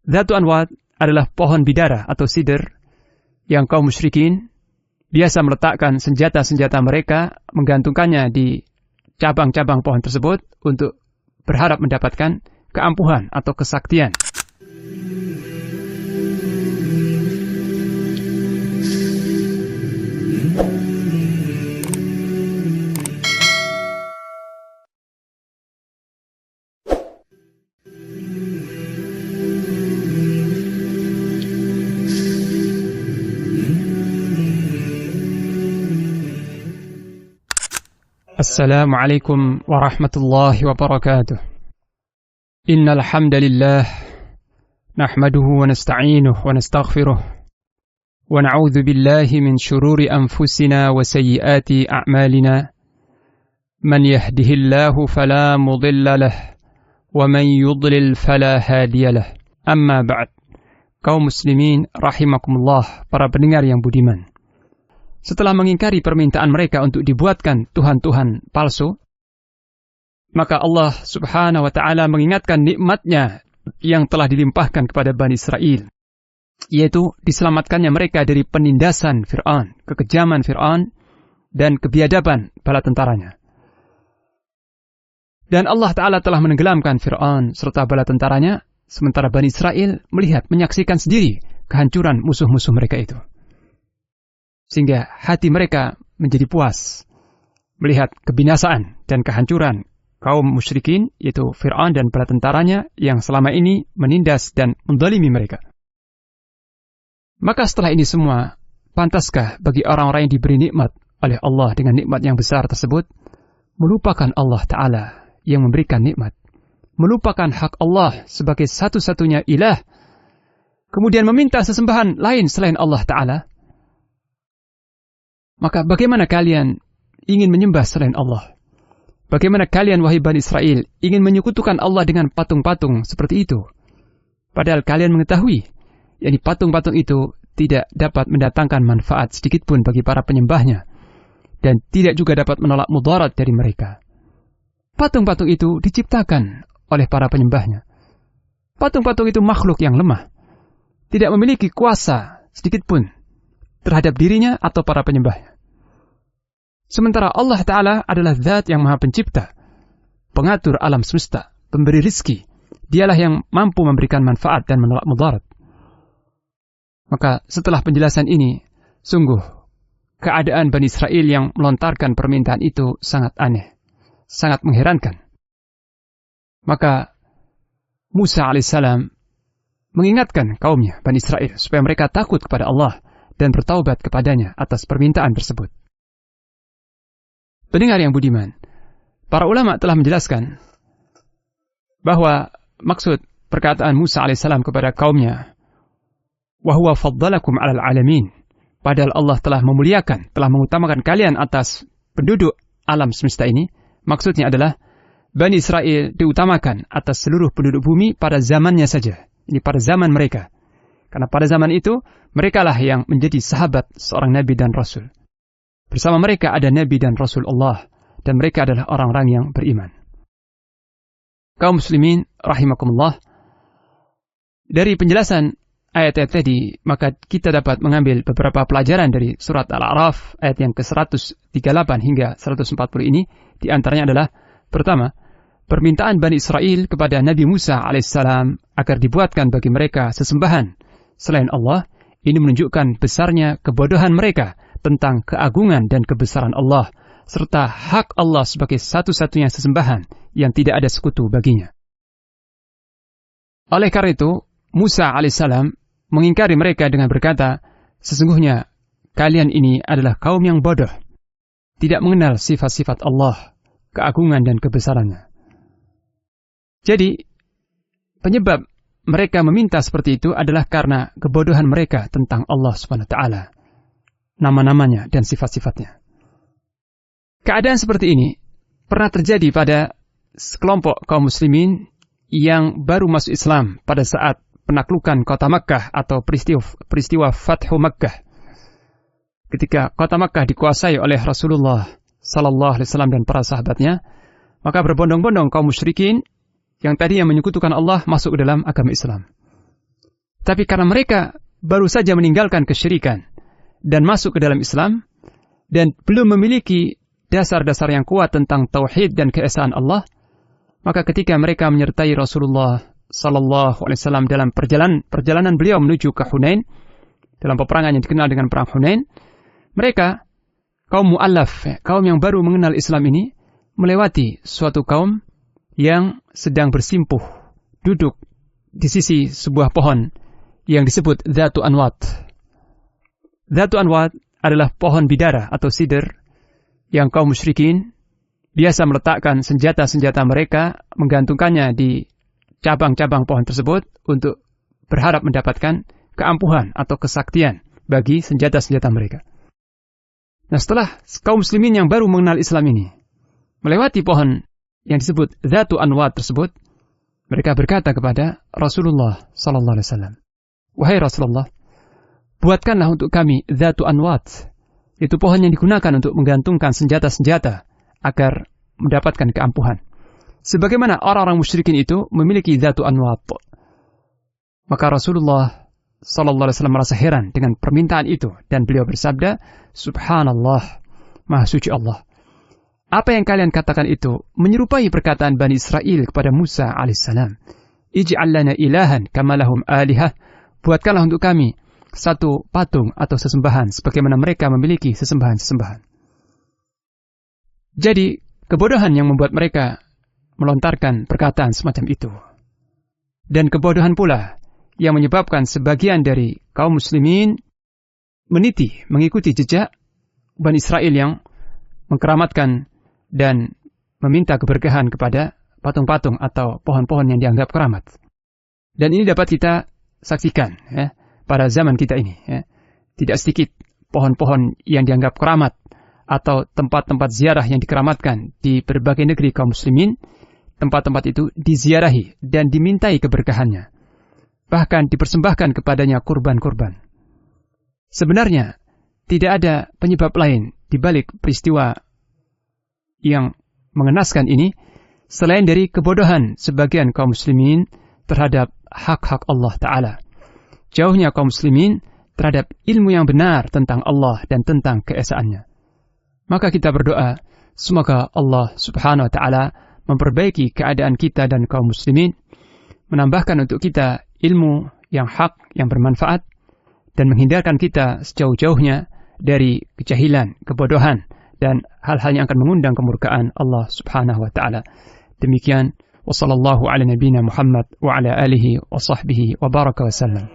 Dhatu Anwat adalah pohon bidara atau sidr yang kaum musyrikin biasa meletakkan senjata-senjata mereka, menggantungkannya di cabang-cabang pohon tersebut untuk berharap mendapatkan keampuhan atau kesaktian. Assalamualaikum warahmatullahi wabarakatuh. Innal hamdalillah nahmaduhu wa nasta'inuhu wa nastaghfiruh wa na'udzu billahi min shururi anfusina wa sayyiati a'malina. Man yahdihillahu fala mudilla lahu wa man yudlil fala hadiyalah. Amma ba'd. Kaum muslimin rahimakumullah, para pendengar yang budiman. Setelah mengingkari permintaan mereka untuk dibuatkan Tuhan-Tuhan palsu, maka Allah subhanahu wa ta'ala mengingatkan nikmatnya yang telah dilimpahkan kepada Bani Israel, yaitu diselamatkannya mereka dari penindasan Fir'aun, kekejaman Fir'aun, dan kebiadaban bala tentaranya. Dan Allah ta'ala telah menenggelamkan Fir'aun serta bala tentaranya, sementara Bani Israel melihat, menyaksikan sendiri kehancuran musuh-musuh mereka itu. Sehingga hati mereka menjadi puas melihat kebinasaan dan kehancuran kaum musyrikin, yaitu Fir'aun dan bala tentaranya yang selama ini menindas dan menzalimi mereka. Maka setelah ini semua, pantaskah bagi orang-orang yang diberi nikmat oleh Allah dengan nikmat yang besar tersebut melupakan Allah Ta'ala yang memberikan nikmat, melupakan hak Allah sebagai satu-satunya ilah, kemudian meminta sesembahan lain selain Allah Ta'ala? Maka bagaimana kalian ingin menyembah selain Allah? Bagaimana kalian, wahai Bani Israel, ingin menyekutukan Allah dengan patung-patung seperti itu? Padahal kalian mengetahui, yakni patung-patung itu tidak dapat mendatangkan manfaat sedikitpun bagi para penyembahnya, dan tidak juga dapat menolak mudarat dari mereka. Patung-patung itu diciptakan oleh para penyembahnya. Patung-patung itu makhluk yang lemah, tidak memiliki kuasa sedikitpun terhadap dirinya atau para penyembahnya. Sementara Allah Ta'ala adalah zat yang maha pencipta, pengatur alam semesta, pemberi rizki. Dialah yang mampu memberikan manfaat dan menolak mudarat. Maka setelah penjelasan ini, sungguh keadaan Bani Israel yang melontarkan permintaan itu sangat aneh, sangat mengherankan. Maka Musa alaihissalam mengingatkan kaumnya, Bani Israel, supaya mereka takut kepada Allah dan bertaubat kepadanya atas permintaan tersebut. Pendengar yang budiman, para ulama telah menjelaskan bahwa maksud perkataan Musa alaihissalam kepada kaumnya, wa huwa faddalakum 'alal 'alamin, padahal Allah telah memuliakan, telah mengutamakan kalian atas penduduk alam semesta ini, maksudnya adalah Bani Israel diutamakan atas seluruh penduduk bumi pada zamannya saja, ini pada zaman mereka. Karena pada zaman itu, merekalah yang menjadi sahabat seorang Nabi dan Rasul. Bersama mereka ada Nabi dan Rasul Allah, dan mereka adalah orang-orang yang beriman. Kaum muslimin rahimakumullah, dari penjelasan ayat-ayat tadi, maka kita dapat mengambil beberapa pelajaran dari surat Al-A'raf ayat yang ke-138 hingga 140 ini. Di antaranya adalah, pertama, permintaan Bani Israel kepada Nabi Musa alaihissalam agar dibuatkan bagi mereka sesembahan selain Allah, ini menunjukkan besarnya kebodohan mereka tentang keagungan dan kebesaran Allah, serta hak Allah sebagai satu-satunya sesembahan yang tidak ada sekutu baginya. Oleh karena itu, Musa alaihissalam mengingkari mereka dengan berkata, sesungguhnya kalian ini adalah kaum yang bodoh, tidak mengenal sifat-sifat Allah, keagungan dan kebesarannya. Jadi, penyebab mereka meminta seperti itu adalah karena kebodohan mereka tentang Allah Subhanahu wa Ta'ala, nama-namanya dan sifat-sifatnya. Keadaan seperti ini pernah terjadi pada sekelompok kaum muslimin yang baru masuk Islam pada saat penaklukan kota Makkah atau peristiwa Fathu Makkah. Ketika kota Makkah dikuasai oleh Rasulullah sallallahu alaihi wasallam dan para sahabatnya, maka berbondong-bondong kaum musyrikin yang tadinya menyekutukan Allah masuk ke dalam agama Islam. Tapi karena mereka baru saja meninggalkan kesyirikan dan masuk ke dalam Islam dan belum memiliki dasar-dasar yang kuat tentang tauhid dan keesaan Allah, maka ketika mereka menyertai Rasulullah sallallahu alaihi wasallam dalam perjalanan beliau menuju ke Hunain, dalam peperangan yang dikenal dengan perang Hunain, mereka kaum mu'allaf, kaum yang baru mengenal Islam ini, melewati suatu kaum yang sedang bersimpuh, duduk di sisi sebuah pohon yang disebut Dzatu Anwat. Dzatu Anwat adalah pohon bidara atau sidr yang kaum musyrikin biasa meletakkan senjata-senjata mereka, menggantungkannya di cabang-cabang pohon tersebut untuk berharap mendapatkan keampuhan atau kesaktian bagi senjata-senjata mereka. Nah, setelah kaum muslimin yang baru mengenal Islam ini melewati pohon yang disebut Dzatu Anwat tersebut, mereka berkata kepada Rasulullah sallallahu alaihi wasallam, "Wahai Rasulullah, buatkanlah untuk kami Dzatu Anwat." Itu pohon yang digunakan untuk menggantungkan senjata-senjata agar mendapatkan keampuhan. Sebagaimana orang-orang musyrikin itu memiliki Dzatu Anwat. Maka Rasulullah sallallahu alaihi wasallam merasa heran dengan permintaan itu dan beliau bersabda, "Subhanallah, Maha suci Allah. Apa yang kalian katakan itu menyerupai perkataan Bani Israel kepada Musa alaihissalam. Ij'al lana ilahan kama lahum alihah." Buatkanlah untuk kami satu patung atau sesembahan sebagaimana mereka memiliki sesembahan-sesembahan. Jadi, kebodohan yang membuat mereka melontarkan perkataan semacam itu. Dan kebodohan pula yang menyebabkan sebagian dari kaum muslimin meniti, mengikuti jejak Bani Israel yang mengkeramatkan dan meminta keberkahan kepada patung-patung atau pohon-pohon yang dianggap keramat. Dan ini dapat kita saksikan pada zaman kita ini. Tidak sedikit pohon-pohon yang dianggap keramat atau tempat-tempat ziarah yang dikeramatkan di berbagai negeri kaum muslimin. Tempat-tempat itu diziarahi dan dimintai keberkahannya. Bahkan dipersembahkan kepadanya kurban-kurban. Sebenarnya tidak ada penyebab lain di balik peristiwa yang mengenaskan ini selain dari kebodohan sebagian kaum muslimin terhadap hak-hak Allah Ta'ala. Jauhnya kaum muslimin terhadap ilmu yang benar tentang Allah dan tentang keesaannya. Maka kita berdoa, semoga Allah Subhanahu wa Ta'ala memperbaiki keadaan kita dan kaum muslimin, menambahkan untuk kita ilmu yang hak, yang bermanfaat, dan menghindarkan kita sejauh-jauhnya dari kejahilan, kebodohan, dan hal-hal yang akan mengundang kemurkaan Allah Subhanahu wa Ta'ala. Demikian, wa sallallahu ala nabiyina Muhammad wa ala alihi wa sahbihi wa baraka wa sallam.